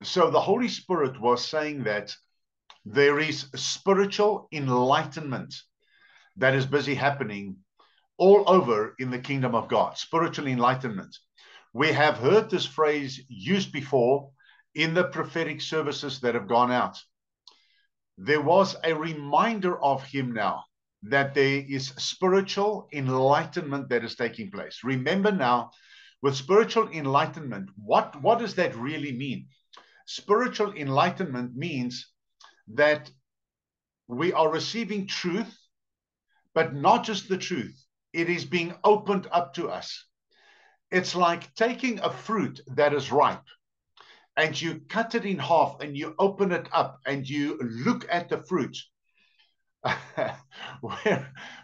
So the Holy Spirit was saying that there is spiritual enlightenment that is busy happening all over in the kingdom of God. Spiritual enlightenment. We have heard this phrase used before in the prophetic services that have gone out. There was a reminder of him now that there is spiritual enlightenment that is taking place. Remember now, with spiritual enlightenment, what does that really mean? Spiritual enlightenment means that we are receiving truth, but not just the truth. It is being opened up to us. It's like taking a fruit that is ripe and you cut it in half and you open it up and you look at the fruit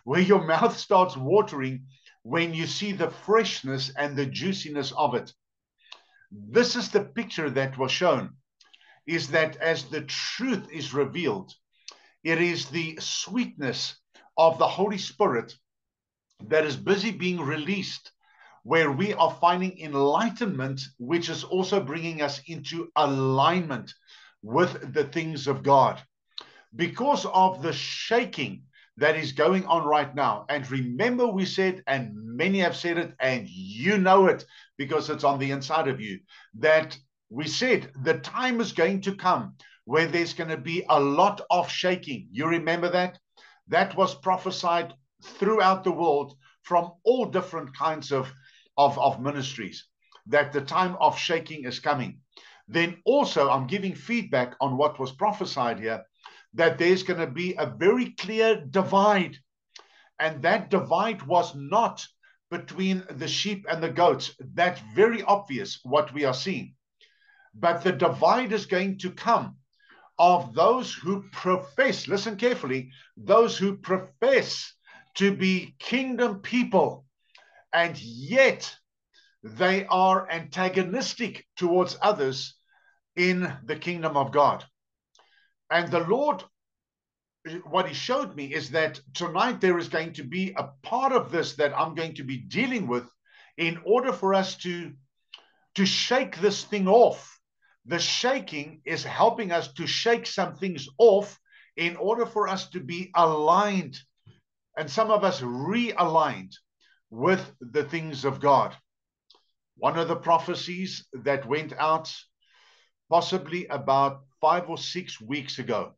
where your mouth starts watering when you see the freshness and the juiciness of it. This is the picture that was shown, is that as the truth is revealed, it is the sweetness of the Holy Spirit that is busy being released, where we are finding enlightenment, which is also bringing us into alignment with the things of God. Because of the shaking that is going on right now. And remember, we said, and many have said it, and you know it because it's on the inside of you, that we said the time is going to come where there's going to be a lot of shaking. You remember that? That was prophesied throughout the world from all different kinds of ministries, that the time of shaking is coming. Then also, I'm giving feedback on what was prophesied here, that there's going to be a very clear divide. And that divide was not between the sheep and the goats. That's very obvious what we are seeing. But the divide is going to come of those who profess, listen carefully, those who profess to be kingdom people, and yet they are antagonistic towards others in the kingdom of God. And the Lord, what he showed me is that tonight there is going to be a part of this that I'm going to be dealing with in order for us to shake this thing off. The shaking is helping us to shake some things off in order for us to be aligned, and some of us realigned with the things of God. One of the prophecies that went out possibly about 5 or 6 weeks ago,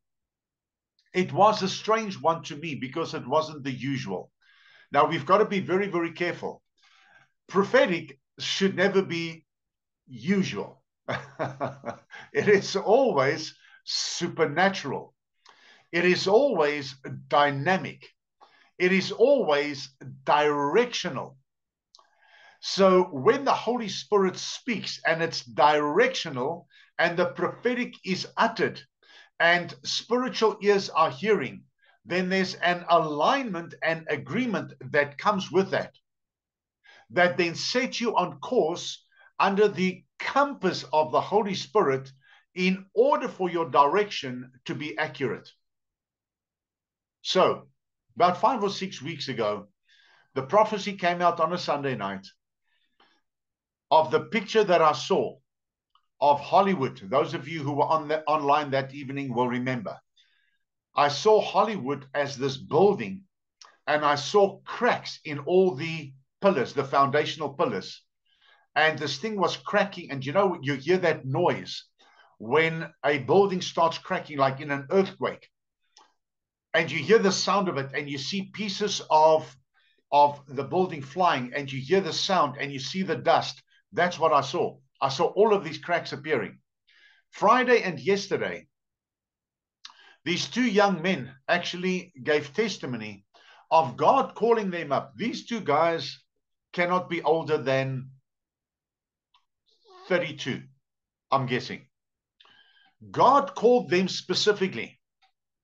it was a strange one to me because it wasn't the usual. Now, we've got to be very, very careful. Prophetic should never be usual. It is always supernatural. It is always dynamic. It is always directional. So when the Holy Spirit speaks and it's directional and the prophetic is uttered and spiritual ears are hearing, then there's an alignment and agreement that comes with that, that then sets you on course under the compass of the Holy Spirit in order for your direction to be accurate. So about 5 or 6 weeks ago, the prophecy came out on a Sunday night of the picture that I saw of Hollywood. Those of you who were online that evening will remember. I saw Hollywood as this building, and I saw cracks in all the pillars, the foundational pillars. And this thing was cracking. And you know, you hear that noise when a building starts cracking, like in an earthquake. And you hear the sound of it, and you see pieces of the building flying, and you hear the sound, and you see the dust. That's what I saw. I saw all of these cracks appearing. Friday and yesterday, these two young men actually gave testimony of God calling them up. These two guys cannot be older than 32, I'm guessing. God called them specifically.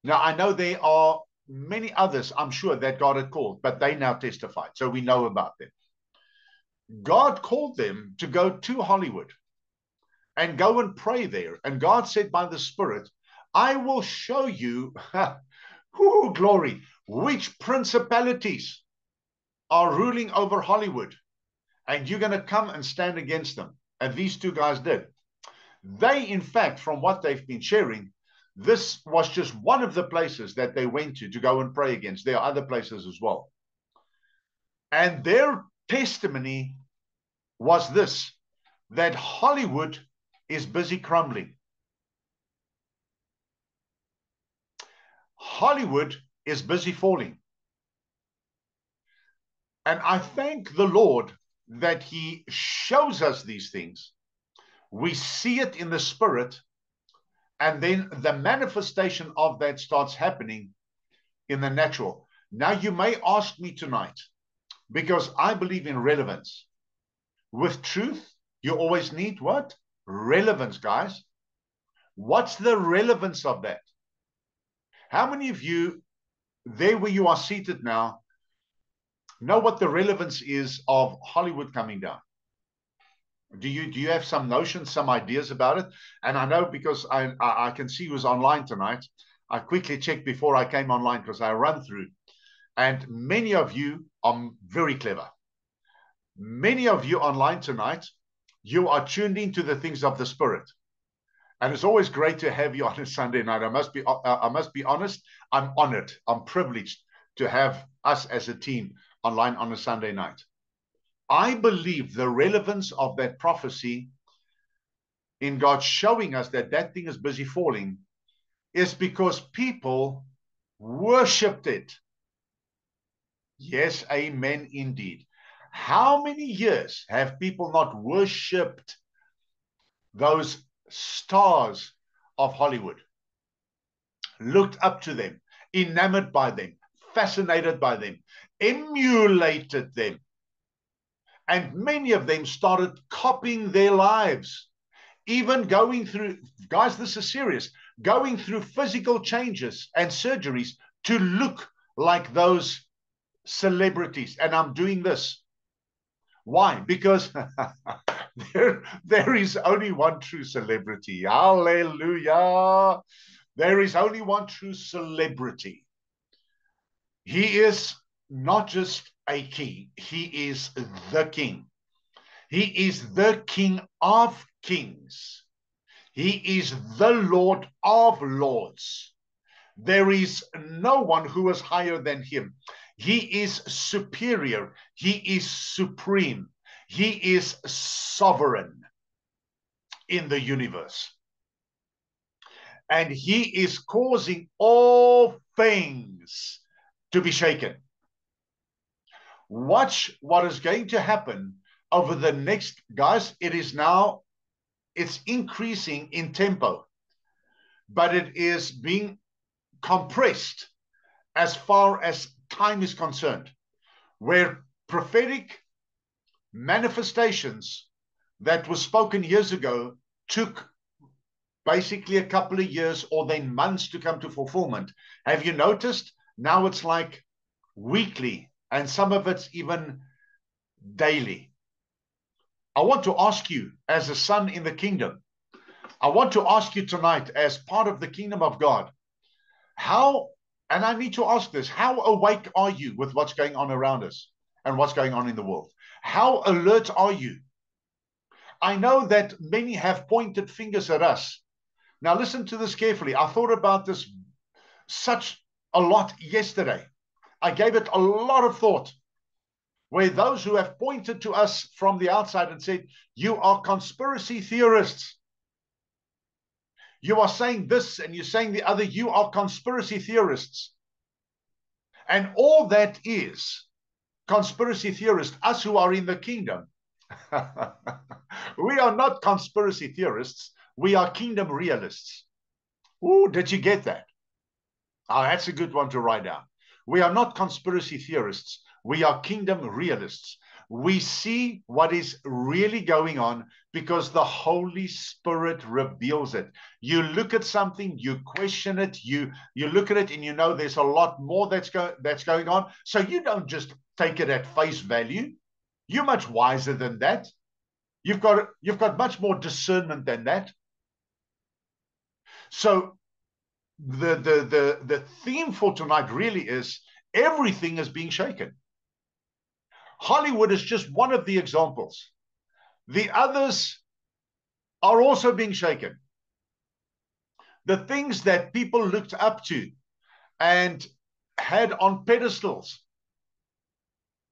Now, I know there are many others, I'm sure, that God had called, but they now testified, so we know about them. God called them to go to Hollywood and go and pray there. And God said by the Spirit, I will show you, glory, which principalities are ruling over Hollywood. And you're going to come and stand against them. And these two guys did. They, in fact, from what they've been sharing, this was just one of the places that they went to go and pray against. There are other places as well. And their testimony was this, that Hollywood is busy crumbling. Hollywood is busy falling. And I thank the Lord that he shows us these things. We see it in the spirit, and then the manifestation of that starts happening in the natural. Now, you may ask me tonight, because I believe in relevance. With truth, you always need what? Relevance, guys. What's the relevance of that? How many of you, there where you are seated now, know what the relevance is of Hollywood coming down? Do you have some notions, some ideas about it? And I know, because I can see who's online tonight. I quickly checked before I came online because I run through. And many of you are very clever. Many of you online tonight, you are tuned into the things of the Spirit. And it's always great to have you on a Sunday night. I must be honest, I'm honored. I'm privileged to have us as a team online on a Sunday night. I believe the relevance of that prophecy in God showing us that that thing is busy falling is because people worshipped it. Yes, amen, indeed. How many years have people not worshipped those stars of Hollywood? Looked up to them, enamored by them, fascinated by them, emulated them. And many of them started copying their lives, even going through, guys, this is serious, going through physical changes and surgeries to look like those celebrities. And I'm doing this. Why? Because there is only one true celebrity. Hallelujah. There is only one true celebrity. He is not just a king. He is the king. He is the King of kings. He is the Lord of lords. There is no one who is higher than him. He is superior. He is supreme. He is sovereign in the universe. And he is causing all things to be shaken. Watch what is going to happen over the next, guys, it's increasing in tempo, but it is being compressed as far as time is concerned, where prophetic manifestations that were spoken years ago took basically a couple of years or then months to come to fulfillment. Have you noticed? Now it's like weekly, and some of it's even daily. I want to ask you, as a son in the kingdom, I want to ask you tonight, as part of the kingdom of God, how, and I need to ask this, how awake are you with what's going on around us and what's going on in the world? How alert are you? I know that many have pointed fingers at us. Now listen to this carefully. I thought about this such a lot yesterday. I gave it a lot of thought, where those who have pointed to us from the outside and said, you are conspiracy theorists. You are saying this and you're saying the other. You are conspiracy theorists. And all that is conspiracy theorists, us who are in the kingdom. We are not conspiracy theorists. We are kingdom realists. Ooh, did you get that? Oh, that's a good one to write down. We are not conspiracy theorists. We are kingdom realists. We see what is really going on because the Holy Spirit reveals it. You look at something, you question it, you look at it and you know there's a lot more that's going on. So you don't just take it at face value. You're much wiser than that. You've got much more discernment than that. So the theme for tonight really is everything is being shaken. Hollywood is just one of the examples. The others are also being shaken. The things that people looked up to and had on pedestals,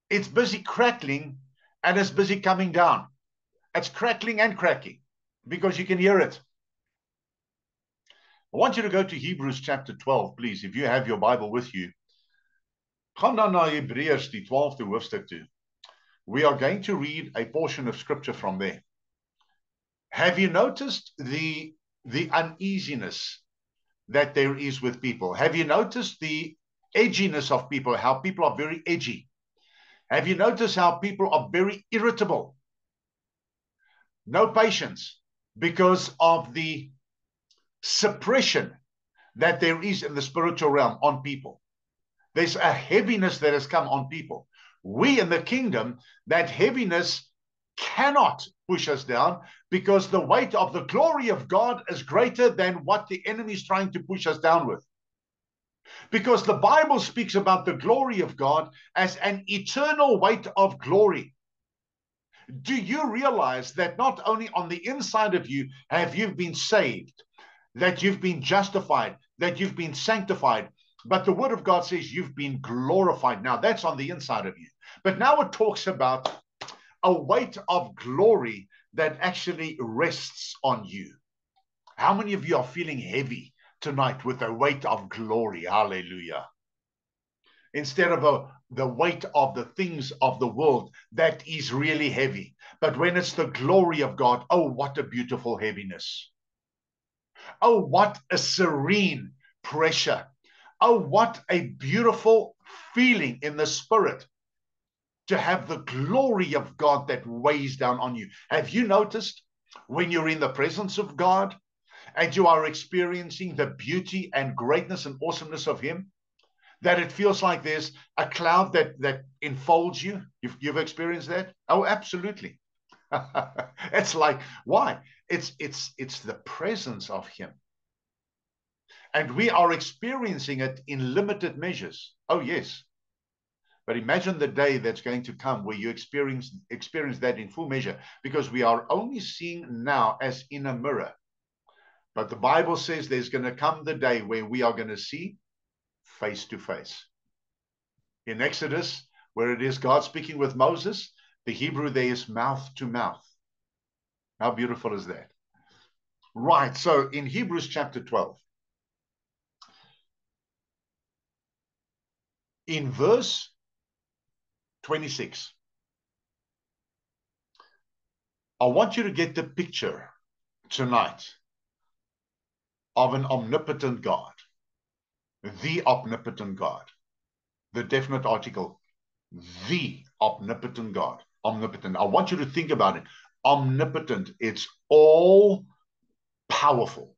it's busy crackling and it's busy coming down. It's crackling and cracking because you can hear it. I want you to go to Hebrews chapter 12, please, if you have your Bible with you. Gaan dan na Hebreërs die 12de hoofstuk toe. We are going to read a portion of scripture from there. Have you noticed the uneasiness that there is with people? Have you noticed the edginess of people, how people are very edgy? Have you noticed how people are very irritable? No patience because of the suppression that there is in the spiritual realm on people. There's a heaviness that has come on people. We in the kingdom, that heaviness cannot push us down because the weight of the glory of God is greater than what the enemy is trying to push us down with. Because the Bible speaks about the glory of God as an eternal weight of glory. Do you realize that not only on the inside of you have you been saved, that you've been justified, that you've been sanctified, but the word of God says you've been glorified. Now that's on the inside of you. But now it talks about a weight of glory that actually rests on you. How many of you are feeling heavy tonight with a weight of glory? Hallelujah. Instead of the weight of the things of the world that is really heavy. But when it's the glory of God, oh, what a beautiful heaviness. Oh, what a serene pressure. Oh, what a beautiful feeling in the spirit to have the glory of God that weighs down on you. Have you noticed when you're in the presence of God and you are experiencing the beauty and greatness and awesomeness of Him, that it feels like there's a cloud that enfolds you? You've experienced that? Oh, absolutely. It's like, why? It's the presence of Him. And we are experiencing it in limited measures. Oh, yes. But imagine the day that's going to come where you experience that in full measure, because we are only seeing now as in a mirror. But the Bible says there's going to come the day where we are going to see face to face. In Exodus, where it is God speaking with Moses, the Hebrew there is mouth to mouth. How beautiful is that? Right, so in Hebrews chapter 12, in verse 26, I want you to get the picture tonight of an omnipotent God, the omnipotent God, the definite article, the omnipotent God, omnipotent. I want you to think about it. Omnipotent, it's all powerful.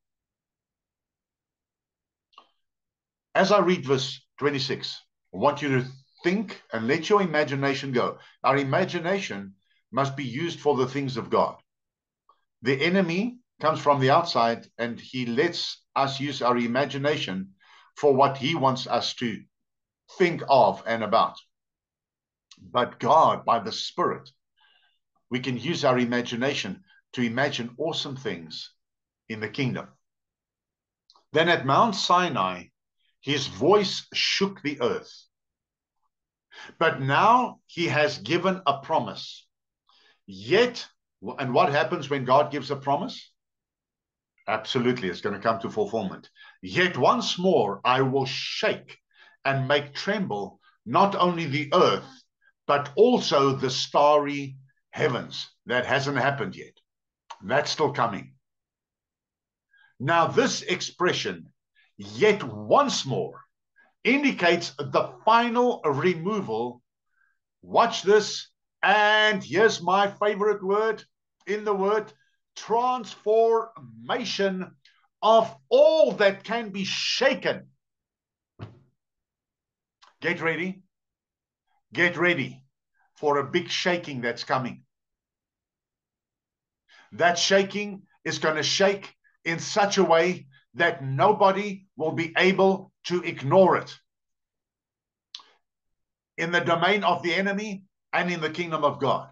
As I read verse 26, I want you to think and let your imagination go. Our imagination must be used for the things of God. The enemy comes from the outside and he lets us use our imagination for what he wants us to think of and about. But God, by the Spirit, we can use our imagination to imagine awesome things in the kingdom. Then at Mount Sinai, his voice shook the earth. But now he has given a promise. Yet, and what happens when God gives a promise? Absolutely, it's going to come to fulfillment. Yet once more I will shake and make tremble not only the earth, but also the starry heavens. That hasn't happened yet. That's still coming. Now, this expression, yet once more, indicates the final removal. Watch this. And here's my favorite word in the word, transformation of all that can be shaken. Get ready. Get ready for a big shaking that's coming. That shaking is going to shake in such a way that nobody will be able to ignore it. In the domain of the enemy and in the kingdom of God.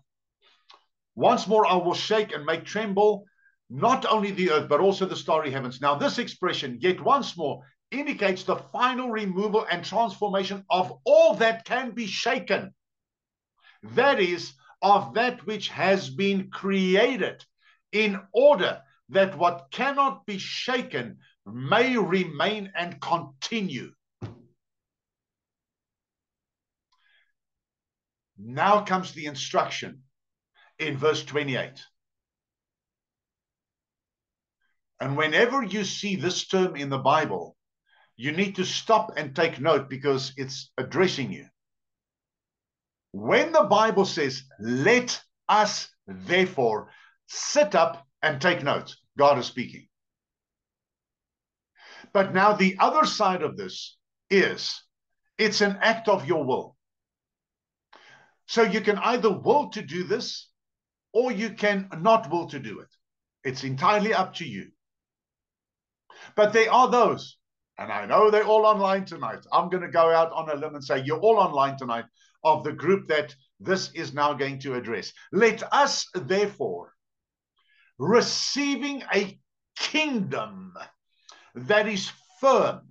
Once more I will shake and make tremble not only the earth, but also the starry heavens. Now, this expression, yet once more, indicates the final removal and transformation of all that can be shaken. That is, of that which has been created, in order that what cannot be shaken may remain and continue. Now comes the instruction in verse 28. And whenever you see this term in the Bible, you need to stop and take note because it's addressing you. When the Bible says, let us therefore, sit up and take note, God is speaking. But now the other side of this is, it's an act of your will. So you can either will to do this, or you can not will to do it. It's entirely up to you. But there are those, and I know they're all online tonight. I'm going to go out on a limb and say, you're all online tonight, of the group that this is now going to address. Let us, therefore, receiving a kingdom that is firm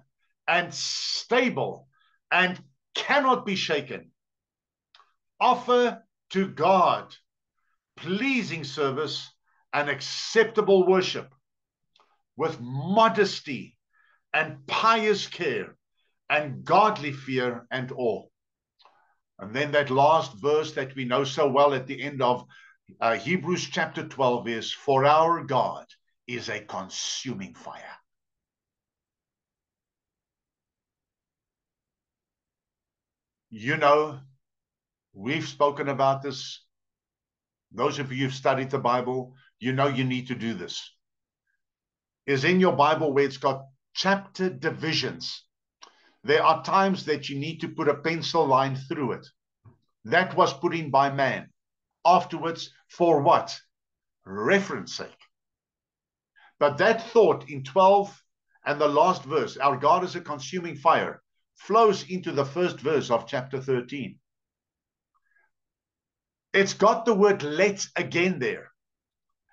and stable and cannot be shaken, offer to God pleasing service and acceptable worship with modesty and pious care and godly fear and awe. And then that last verse that we know so well at the end of Hebrews chapter 12 is, for our God is a consuming fire. You know, we've spoken about this. Those of you who've studied the Bible, you know you need to do this. Is in your Bible where it's got chapter divisions. There are times that you need to put a pencil line through it. That was put in by man. Afterwards, for what? Reference sake. But that thought in 12 and the last verse, our God is a consuming fire, flows into the first verse of chapter 13. It's got the word let again there.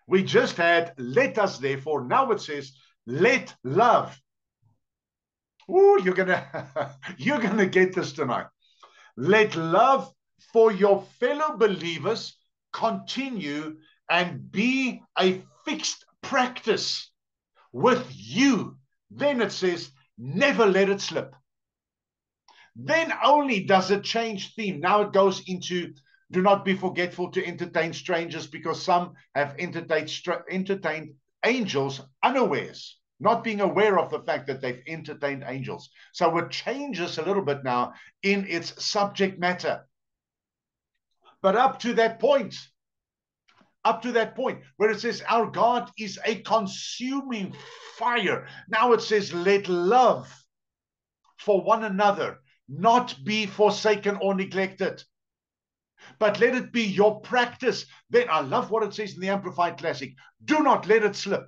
We just had let us therefore. Now it says let love. Ooh, you're gonna get this tonight. Let love for your fellow believers continue and be a fixed practice with you. Then it says never let it slip. Then only does it change theme. Now it goes into do not be forgetful to entertain strangers, because some have entertained angels unawares, not being aware of the fact that they've entertained angels. So it changes a little bit now in its subject matter. But up to that point where it says our God is a consuming fire, now it says let love for one another not be forsaken or neglected, but let it be your practice. Then I love what it says in the Amplified Classic. Do not let it slip.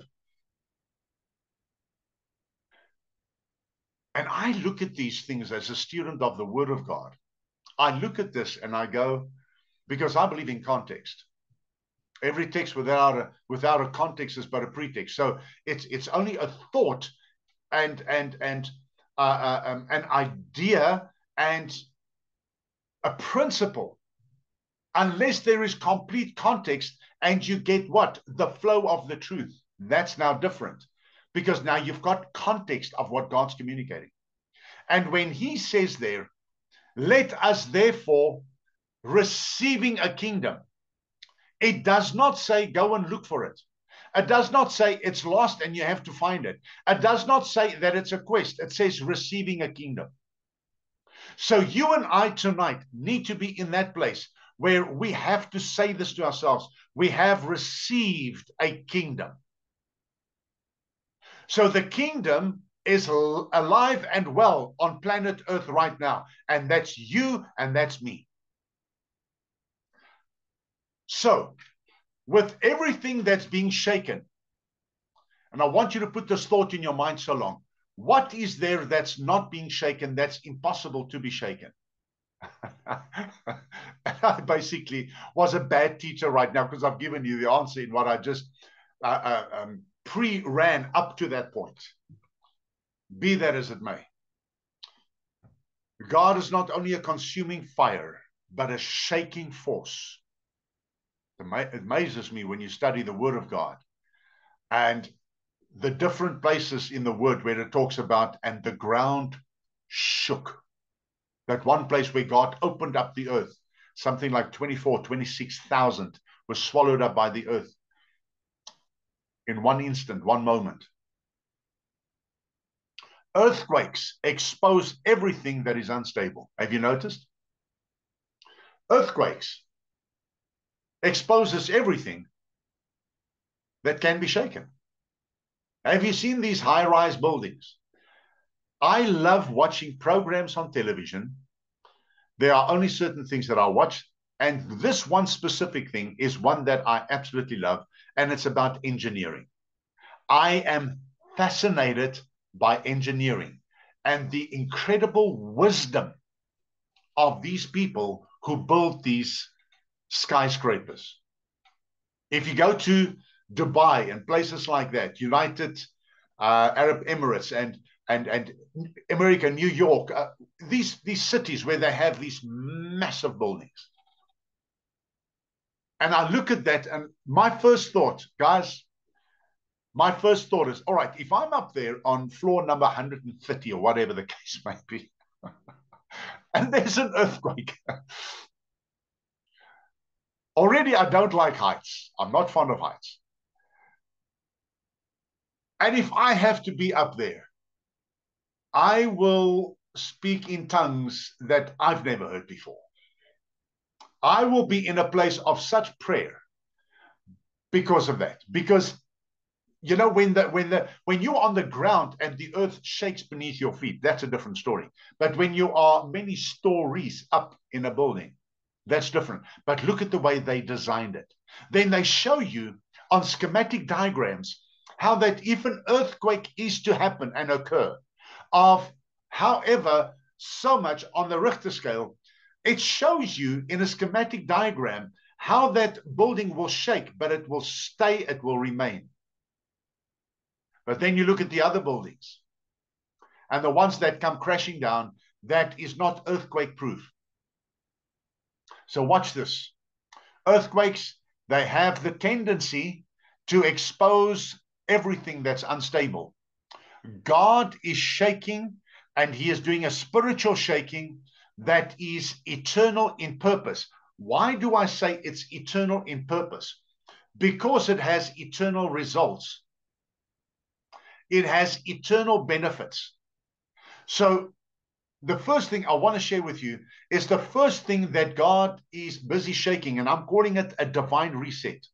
And I look at these things as a student of the Word of God. I look at this and I go, because I believe in context. Every text without a context is but a pretext. So it's only a thought and an idea and a principle, unless there is complete context and you get what? The flow of the truth. That's now different, because now you've got context of what God's communicating. And when he says there, let us therefore receiving a kingdom, it does not say go and look for it. It does not say it's lost and you have to find it. It does not say that it's a quest. It says receiving a kingdom. So you and I tonight need to be in that place where we have to say this to ourselves. We have received a kingdom. So the kingdom is alive and well on planet Earth right now. And that's you and that's me. So with everything that's being shaken, and I want you to put this thought in your mind so long, what is there that's not being shaken, that's impossible to be shaken? I basically was a bad teacher right now because I've given you the answer in what I just pre-ran up to that point. Be that as it may, God is not only a consuming fire, but a shaking force. It amazes me when you study the Word of God and the different places in the Word where it talks about, and the ground shook. That one place where God opened up the earth, something like 26,000 was swallowed up by the earth in one instant, one moment. Earthquakes expose everything that is unstable. Have you noticed? Earthquakes exposes everything that can be shaken. Have you seen these high-rise buildings? I love watching programs on television. There are only certain things that I watch, and this one specific thing is one that I absolutely love, and it's about engineering. I am fascinated by engineering and the incredible wisdom of these people who build these skyscrapers. If you go to Dubai and places like that, United Arab Emirates and America, New York, these cities where they have these massive buildings. And I look at that, and my first thought, guys, my first thought is, all right, if I'm up there on floor number 130 or whatever the case may be, and there's an earthquake, already I don't like heights. I'm not fond of heights. And if I have to be up there, I will speak in tongues that I've never heard before. I will be in a place of such prayer because of that. Because you know, when you're on the ground and the earth shakes beneath your feet, that's a different story. But when you are many stories up in a building, that's different. But look at the way they designed it. Then they show you on schematic diagrams how that if an earthquake is to happen and occur, of however so much on the Richter scale, it shows you in a schematic diagram how that building will shake, but it will stay, it will remain. But then you look at the other buildings and the ones that come crashing down, that is not earthquake proof. So watch this. Earthquakes, they have the tendency to expose everything that's unstable. God is shaking, and he is doing a spiritual shaking that is eternal in purpose. Why do I say it's eternal in purpose? Because it has eternal results. It has eternal benefits. So the first thing I want to share with you is the first thing that God is busy shaking, and I'm calling it a divine reset.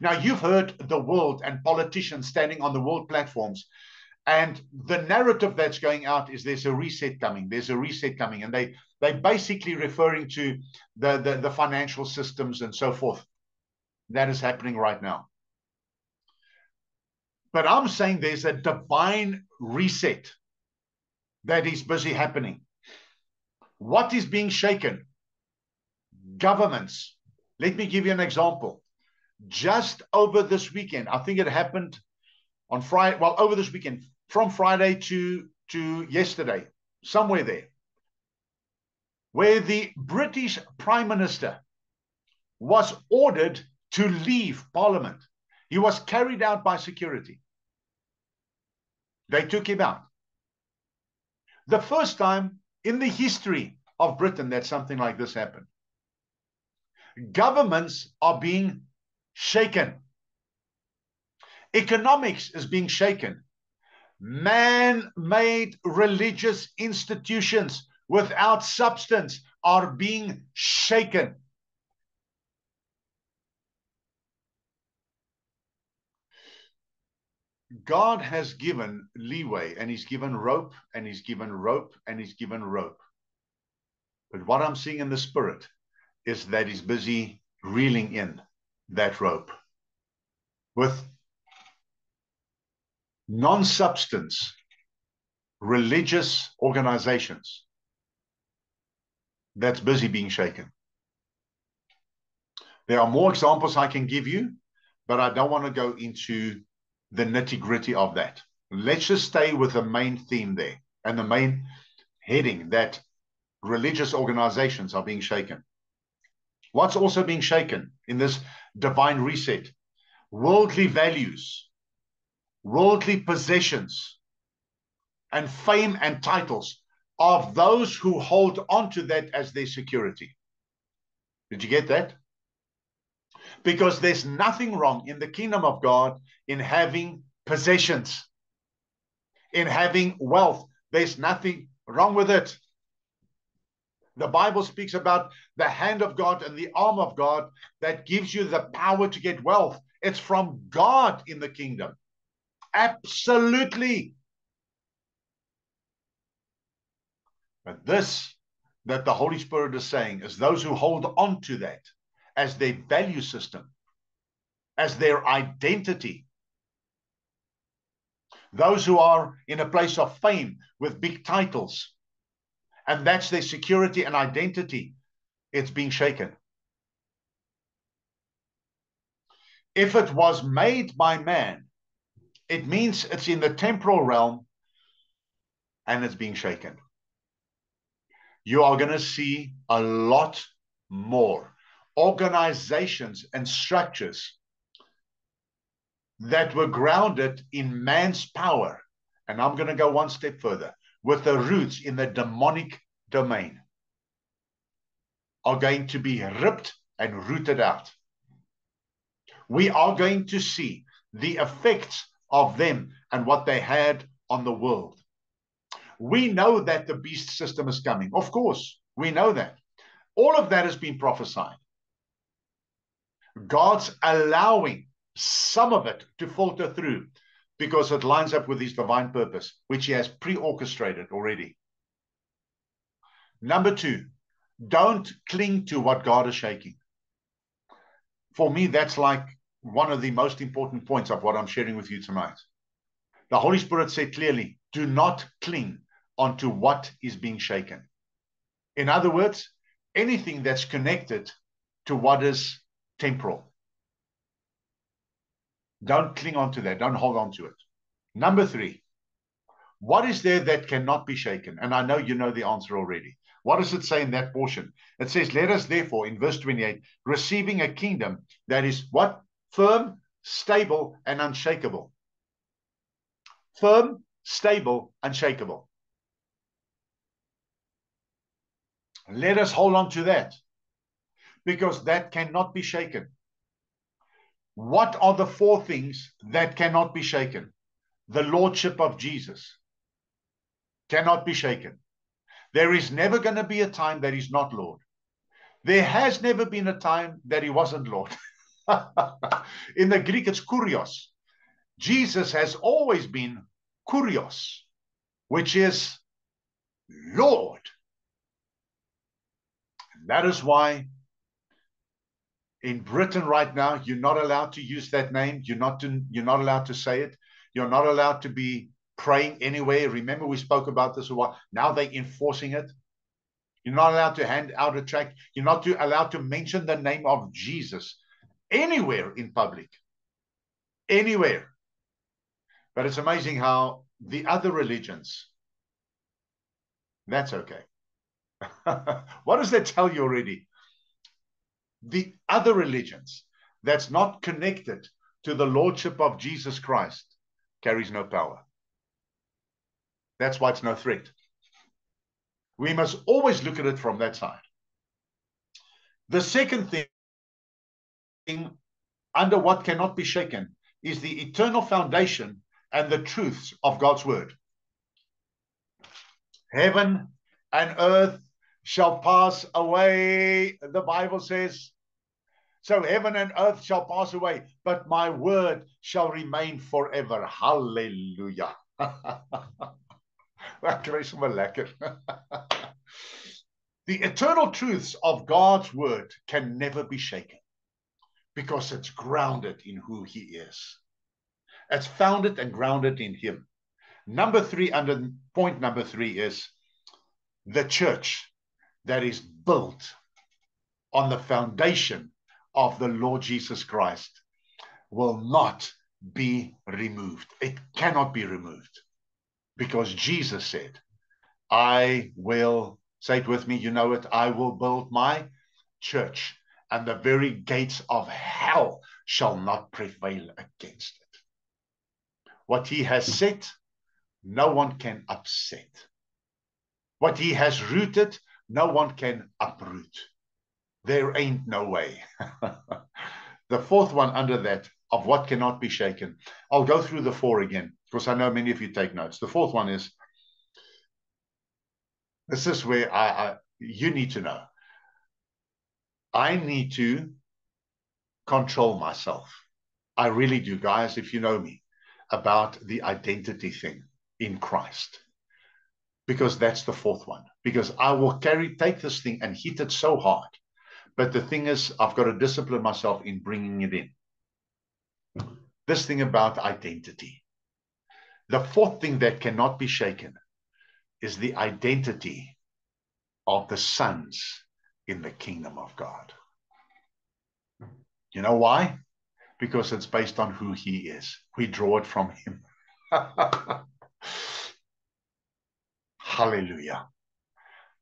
Now, you've heard the world and politicians standing on the world platforms, and the narrative that's going out is there's a reset coming. There's a reset coming, and they're basically referring to the financial systems and so forth. That is happening right now. But I'm saying there's a divine reset that is busy happening. What is being shaken? Governments. Let me give you an example. Just over this weekend, I think it happened on Friday, well, over this weekend, from Friday to yesterday, somewhere there, where the British Prime Minister was ordered to leave Parliament. He was carried out by security. They took him out. The first time in the history of Britain that something like this happened. Governments are being shaken. Economics is being shaken. Man-made religious institutions without substance are being shaken. God has given leeway, and he's given rope, and he's given rope, and he's given rope. But what I'm seeing in the spirit is that he's busy reeling in that rope with non-substance religious organizations that's busy being shaken. There are more examples I can give you, but I don't want to go into the nitty-gritty of that. Let's just stay with the main theme there and the main heading that religious organizations are being shaken. What's also being shaken in this divine reset? Worldly values, worldly possessions, and fame and titles of those who hold on to that as their security. Did you get that? Because there's nothing wrong in the kingdom of God in having possessions, in having wealth. There's nothing wrong with it. The Bible speaks about the hand of God and the arm of God that gives you the power to get wealth. It's from God in the kingdom. Absolutely. But this that the Holy Spirit is saying is those who hold on to that as their value system, as their identity, those who are in a place of fame with big titles, and that's their security and identity, it's being shaken. If it was made by man, it means it's in the temporal realm and it's being shaken. You are going to see a lot more organizations and structures that were grounded in man's power. And I'm going to go one step further, with the roots in the demonic domain, are going to be ripped and rooted out. We are going to see the effects of them and what they had on the world. We know that the beast system is coming. Of course, we know that. All of that has been prophesied. God's allowing some of it to filter through because it lines up with his divine purpose, which he has pre-orchestrated already. Number two, don't cling to what God is shaking. For me, that's like one of the most important points of what I'm sharing with you tonight. The Holy Spirit said clearly, do not cling onto what is being shaken. In other words, anything that's connected to what is temporal. Don't cling on to that. Don't hold on to it. Number three, what is there that cannot be shaken? And I know you know the answer already. What does it say in that portion? It says, let us therefore, in verse 28, receiving a kingdom that is what? Firm, stable, and unshakable. Firm, stable, unshakable. Let us hold on to that, because that cannot be shaken. What are the four things that cannot be shaken? The Lordship of Jesus cannot be shaken. There is never going to be a time that he's not Lord. There has never been a time that he wasn't Lord. In the Greek, it's kurios. Jesus has always been kurios, which is Lord. And that is why in Britain right now, you're not allowed to use that name. You're not allowed to say it. You're not allowed to be praying anywhere. Remember, we spoke about this a while. Now they're enforcing it. You're not allowed to hand out a tract. You're not allowed to mention the name of Jesus anywhere in public. Anywhere. But it's amazing how the other religions, that's okay. What does that tell you already? The other religions that's not connected to the Lordship of Jesus Christ carries no power. That's why it's no threat. We must always look at it from that side. The second thing under what cannot be shaken is the eternal foundation and the truths of God's word. Heaven and earth shall pass away, the Bible says. So heaven and earth shall pass away, but my word shall remain forever. Hallelujah. The eternal truths of God's word can never be shaken because it's grounded in who he is. It's founded and grounded in him. Number three, under point number three, is the church that is built on the foundation of the Lord Jesus Christ. will not be removed. It cannot be removed because Jesus said, I will, say it with me, you know it, I will build my church, and the very gates of hell shall not prevail against it. What he has said, no one can upset. What he has rooted, no one can uproot. There ain't no way. The fourth one under that, of what cannot be shaken. I'll go through the four again, because I know many of you take notes. The fourth one is, this is where you need to know. I need to control myself. I really do, guys, if you know me, about the identity thing in Christ. Because that's the fourth one. Because I will take this thing and hit it so hard. But the thing is, I've got to discipline myself in bringing it in. This thing about identity. The fourth thing that cannot be shaken is the identity of the sons in the kingdom of God. You know why? Because it's based on who he is. We draw it from him. Hallelujah.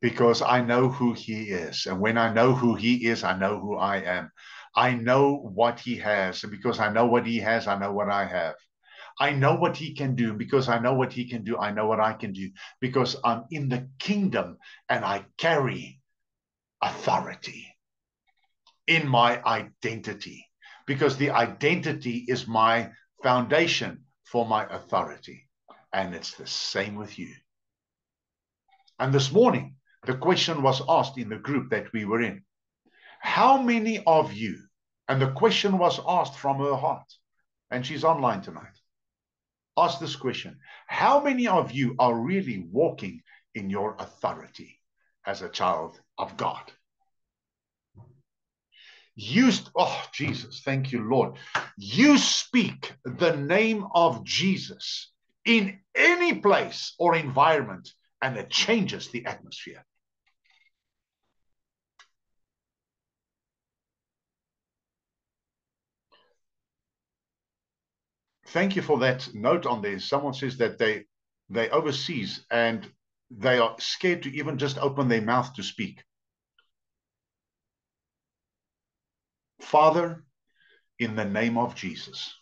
Because I know who he is. And when I know who he is, I know who I am. I know what he has. And because I know what he has, I know what I have. I know what he can do. Because I know what he can do, I know what I can do. Because I'm in the kingdom and I carry authority in my identity. Because the identity is my foundation for my authority. And it's the same with you. And this morning, the question was asked in the group that we were in. How many of you, and the question was asked from her heart, and she's online tonight, ask this question. How many of you are really walking in your authority as a child of God? Oh, Jesus, thank you, Lord. You speak the name of Jesus in any place or environment, and it changes the atmosphere. Thank you for that note on there. Someone says that they overseas and they are scared to even just open their mouth to speak. Father, in the name of Jesus.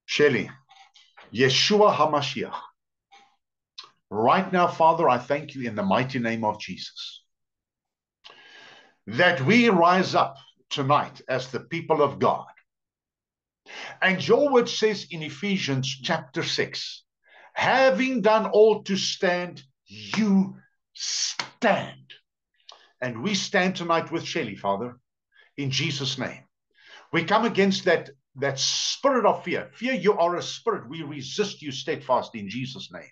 Shelley, Yeshua HaMashiach. Right now, Father, I thank you in the mighty name of Jesus, that we rise up tonight as the people of God. And your word says in Ephesians chapter 6, having done all to stand, you stand. And we stand tonight with Shelley, Father, in Jesus' name. We come against that spirit of fear. Fear, you are a spirit. We resist you steadfast in Jesus' name.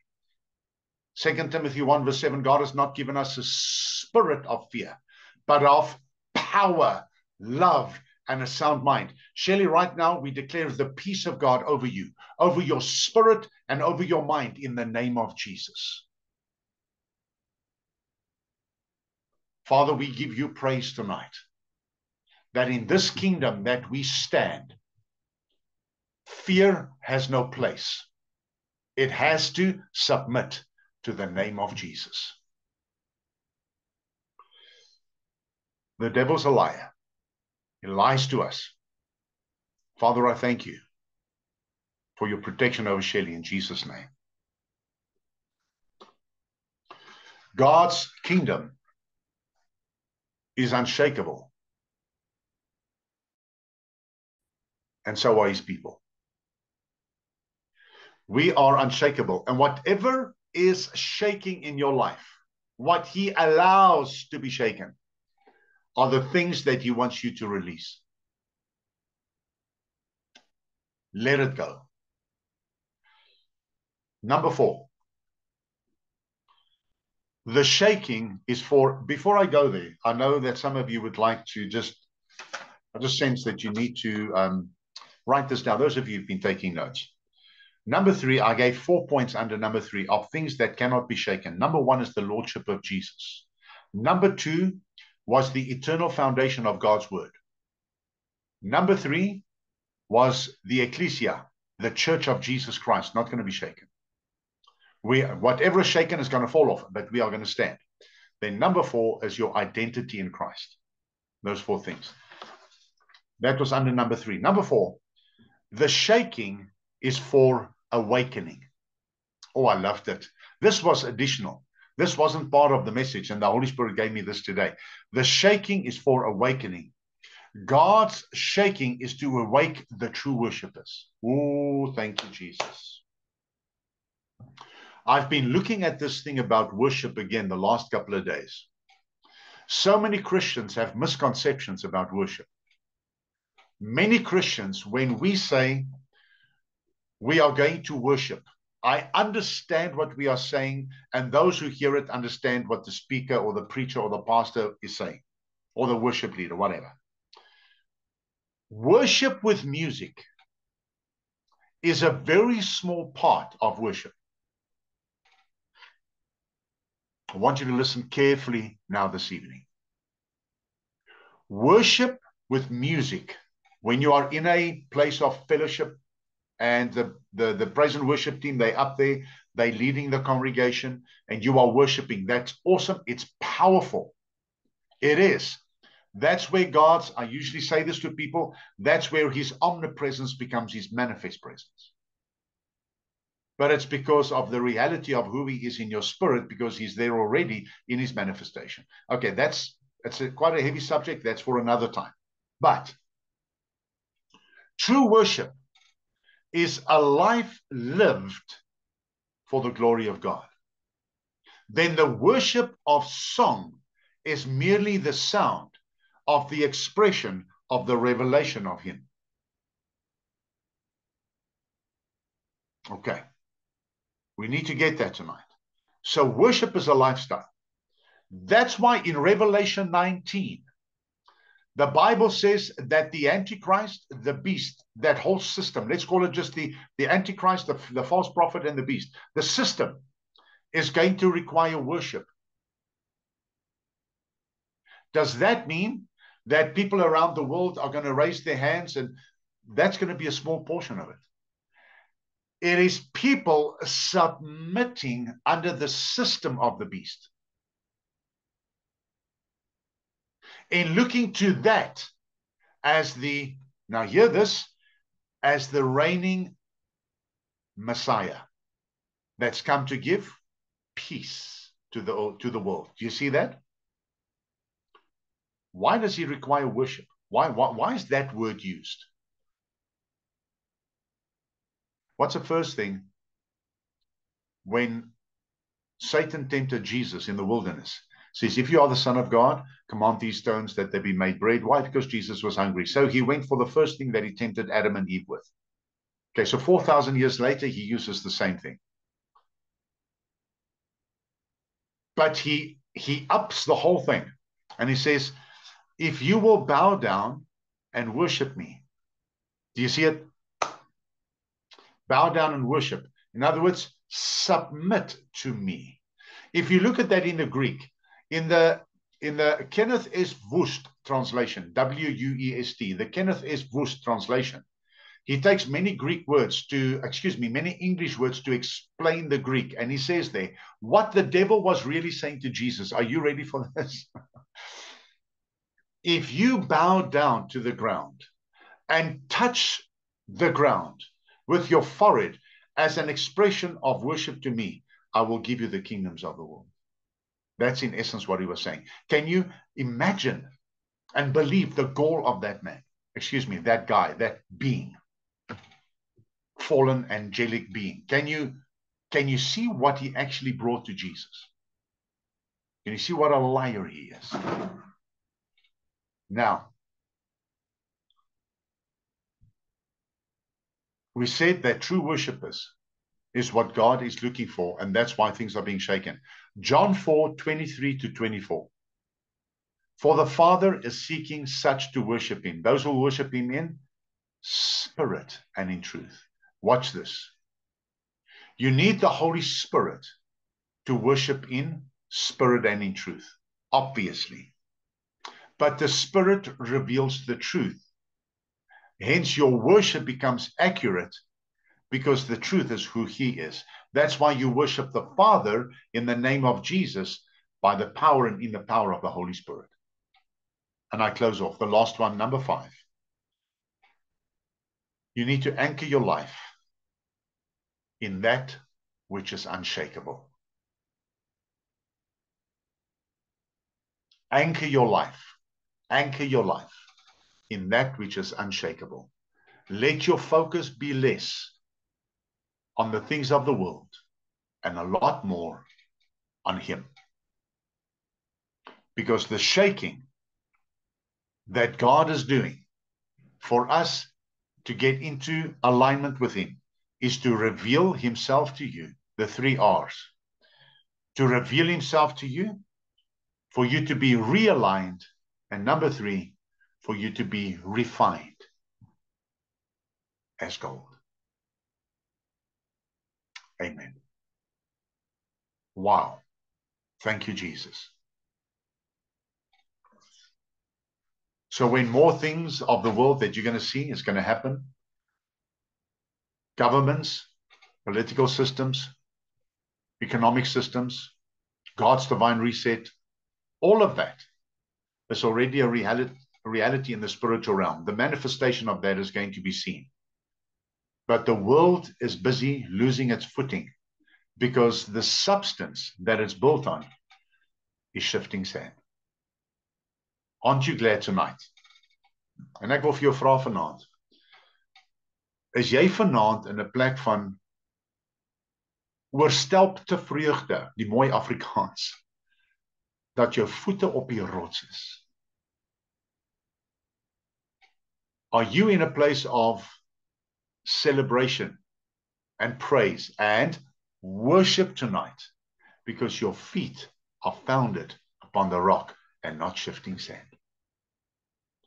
2 Timothy 1 verse 7, God has not given us a spirit of fear, but of power, love, and a sound mind. Shelley, right now we declare the peace of God over you, over your spirit and over your mind in the name of Jesus. Father, we give you praise tonight that in this kingdom that we stand, fear has no place. It has to submit to the name of Jesus. The devil's a liar. He lies to us. Father, I thank you for your protection over Shelley in Jesus' name. God's kingdom is unshakable. And so are his people. We are unshakable. And whatever is shaking in your life, what he allows to be shaken, are the things that he wants you to release. Let it go. Number 4. The shaking is for, before I go there, I know that some of you would like to I just sense that you need to write this down. Those of you who've been taking notes. Number 3, I gave 4 points under number 3 of things that cannot be shaken. Number 1 is the lordship of Jesus. Number 2 was the eternal foundation of God's word. Number 3 was the ecclesia, the church of Jesus Christ, not going to be shaken. Whatever is shaken is going to fall off, but we are going to stand. Then number 4 is your identity in Christ. Those 4 things. That was under number 3. Number 4, the shaking is for awakening. Oh, I loved it. This was additional. This wasn't part of the message, and the Holy Spirit gave me this today. The shaking is for awakening. God's shaking is to awake the true worshipers. Oh, thank you, Jesus. I've been looking at this thing about worship again the last couple of days. So many Christians have misconceptions about worship. Many Christians, when we say we are going to worship, I understand what we are saying, and those who hear it understand what the speaker or the preacher or the pastor is saying, or the worship leader, whatever. Worship with music is a very small part of worship. I want you to listen carefully now this evening. Worship with music, when you are in a place of fellowship and the praise and worship team, they're up there, they're leading the congregation, and you are worshiping. That's awesome. It's powerful. It is. That's where God's, I usually say this to people, that's where his omnipresence becomes his manifest presence. But it's because of the reality of who he is in your spirit, because he's there already in his manifestation. Okay, it's quite a heavy subject. That's for another time. But true worship is a life lived for the glory of God. Then the worship of song is merely the sound of the expression of the revelation of him. Okay. We need to get that tonight. So worship is a lifestyle. That's why in Revelation 19, the Bible says that the Antichrist, the beast, that whole system, let's call it just the Antichrist, the false prophet and the beast, the system is going to require worship. Does that mean that people around the world are going to raise their hands, and that's going to be a small portion of it? It is people submitting under the system of the beast. In looking to that as now hear this, as the reigning Messiah that's come to give peace to the world. Do you see that? Why does he require worship? Why is that word used? What's the first thing when Satan tempted Jesus in the wilderness? Says, if you are the Son of God, command these stones that they be made bread. Why? Because Jesus was hungry. So he went for the first thing that he tempted Adam and Eve with. Okay, so 4,000 years later, he uses the same thing. But he ups the whole thing. And he says, if you will bow down and worship me. Do you see it? Bow down and worship. In other words, submit to me. If you look at that in the Greek, in the Kenneth S. Wust translation, W-U-E-S-T, the Kenneth S. Wust translation, he takes many English words to explain the Greek. And he says there, what the devil was really saying to Jesus. Are you ready for this? If you bow down to the ground and touch the ground with your forehead as an expression of worship to me, I will give you the kingdoms of the world. That's in essence what he was saying. Can you imagine and believe the goal of that man? That guy, that being, fallen angelic being. Can you see what he actually brought to Jesus? Can you see what a liar he is? Now, we said that true worshipers is what God is looking for, and that's why things are being shaken. John 4:23-24. For the Father is seeking such to worship him, those who worship him in spirit and in truth. Watch this. You need the Holy Spirit to worship in spirit and in truth, obviously. But the Spirit reveals the truth. Hence, your worship becomes accurate because the truth is who he is. That's why you worship the Father in the name of Jesus by the power and in the power of the Holy Spirit. And I close off the last one, number 5. You need to anchor your life in that which is unshakable. Anchor your life. Anchor your life in that which is unshakable. Let your focus be less on the things of the world and a lot more on him. Because the shaking that God is doing for us to get into alignment with him is to reveal himself to you, the 3 R's. To reveal himself to you, for you to be realigned, and number 3, for you to be refined as gold. Amen. Wow. Thank you, Jesus. So when more things of the world that you're going to see is going to happen, governments, political systems, economic systems, God's divine reset, all of that is already a reality in the spiritual realm. The manifestation of that is going to be seen. But the world is busy losing its footing because the substance that it's built on is shifting sand. Aren't you glad tonight? En ek wil vir jou vra vanaand. Is jy vanaand in 'n plek van oorstelpte vreugde, die mooi Afrikaans, dat jou voete op die rots is? Are you in a place of celebration and praise and worship tonight because your feet are founded upon the rock and not shifting sand?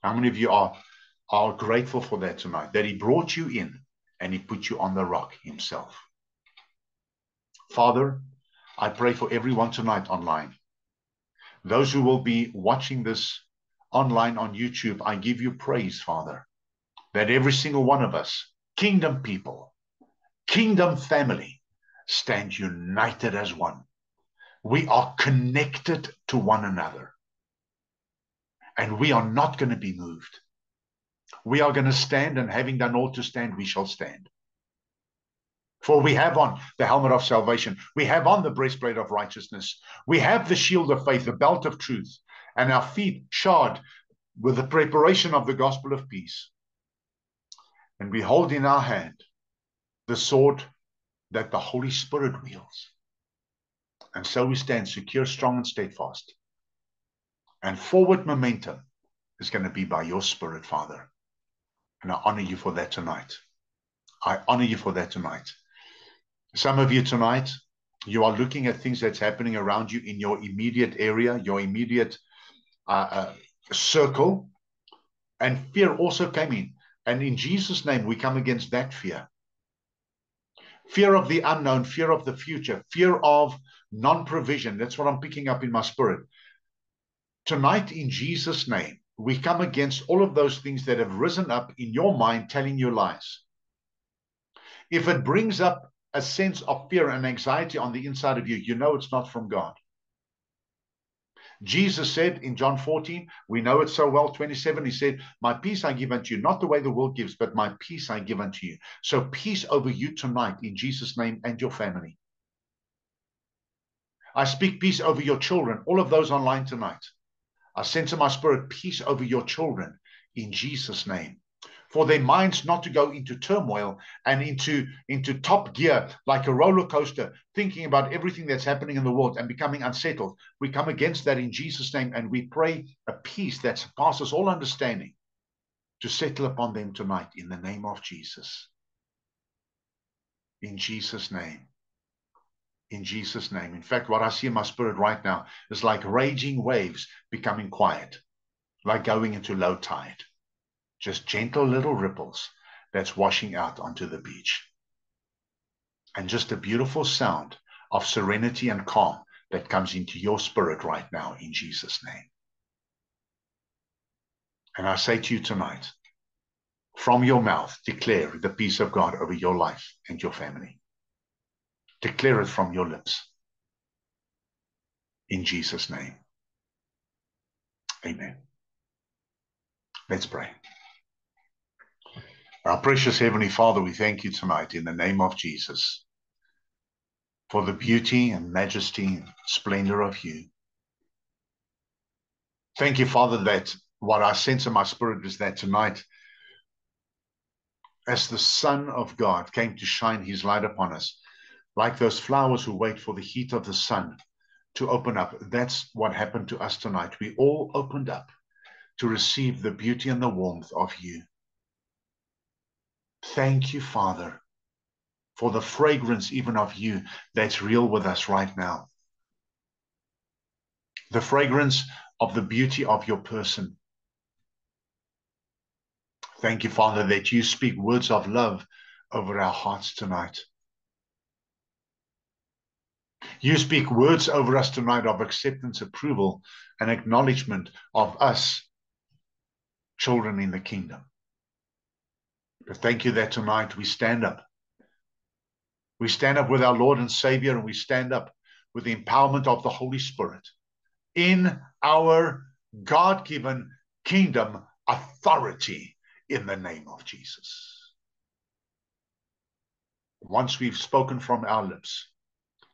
How many of you are grateful for that tonight, that he brought you in and he put you on the rock himself? Father, I pray for everyone tonight online. Those who will be watching this online on YouTube, I give you praise, Father, that every single one of us, kingdom people, kingdom family, stand united as one. We are connected to one another. And we are not going to be moved. We are going to stand, and having done all to stand, we shall stand. For we have on the helmet of salvation. We have on the breastplate of righteousness. We have the shield of faith, the belt of truth, and our feet shod with the preparation of the gospel of peace. And we hold in our hand the sword that the Holy Spirit wields. And so we stand secure, strong, and steadfast. And forward momentum is going to be by your Spirit, Father. And I honor you for that tonight. I honor you for that tonight. Some of you tonight, you are looking at things that's happening around you in your immediate area, your immediate circle. And fear also came in. And in Jesus' name, we come against that fear. Fear of the unknown, fear of the future, fear of non-provision. That's what I'm picking up in my spirit. Tonight, in Jesus' name, we come against all of those things that have risen up in your mind telling you lies. If it brings up a sense of fear and anxiety on the inside of you, you know it's not from God. Jesus said in John 14, we know it so well, 27, he said, my peace I give unto you, not the way the world gives, but my peace I give unto you. So peace over you tonight in Jesus' name and your family. I speak peace over your children, all of those online tonight. I sense in my spirit peace over your children in Jesus' name. For their minds not to go into turmoil and into top gear like a roller coaster, thinking about everything that's happening in the world and becoming unsettled. We come against that in Jesus' name, and we pray a peace that surpasses all understanding to settle upon them tonight in the name of Jesus. In Jesus' name. In Jesus' name. In fact, what I see in my spirit right now is like raging waves becoming quiet, like going into low tide. Just gentle little ripples that's washing out onto the beach. And just a beautiful sound of serenity and calm that comes into your spirit right now in Jesus' name. And I say to you tonight, from your mouth, declare the peace of God over your life and your family. Declare it from your lips. In Jesus' name. Amen. Let's pray. Our precious Heavenly Father, we thank you tonight in the name of Jesus for the beauty and majesty and splendor of you. Thank you, Father, that what I sense in my spirit is that tonight, as the Son of God came to shine his light upon us, like those flowers who wait for the heat of the sun to open up, that's what happened to us tonight. We all opened up to receive the beauty and the warmth of you. Thank you, Father, for the fragrance even of you that's real with us right now. The fragrance of the beauty of your person. Thank you, Father, that you speak words of love over our hearts tonight. You speak words over us tonight of acceptance, approval, and acknowledgement of us, children in the kingdom. But thank you that tonight we stand up. We stand up with our Lord and Savior, and we stand up with the empowerment of the Holy Spirit in our God-given kingdom authority in the name of Jesus. Once we've spoken from our lips,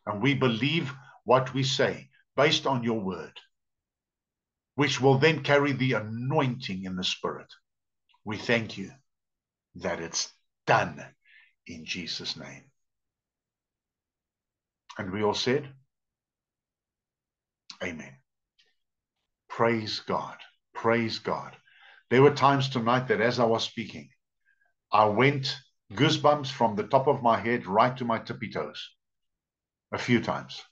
and we believe what we say based on your word, which will then carry the anointing in the Spirit, we thank you that it's done in Jesus' name. And we all said, amen. Praise God. Praise God. There were times tonight that as I was speaking, I went goosebumps from the top of my head right to my tippy toes a few times,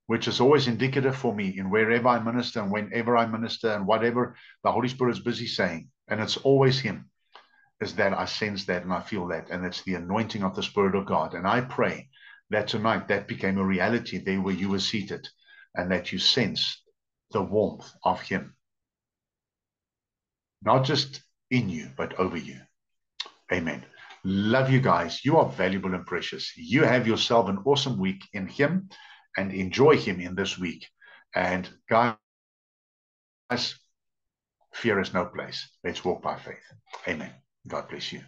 which is always indicative for me in wherever I minister and whenever I minister and whatever the Holy Spirit is busy saying. And it's always him, is that I sense that and I feel that. And it's the anointing of the Spirit of God. And I pray that tonight that became a reality there where you were seated and that you sensed the warmth of him. Not just in you, but over you. Amen. Love you guys. You are valuable and precious. You have yourself an awesome week in him and enjoy him in this week. And guys, fear is no place. Let's walk by faith. Amen. God bless you.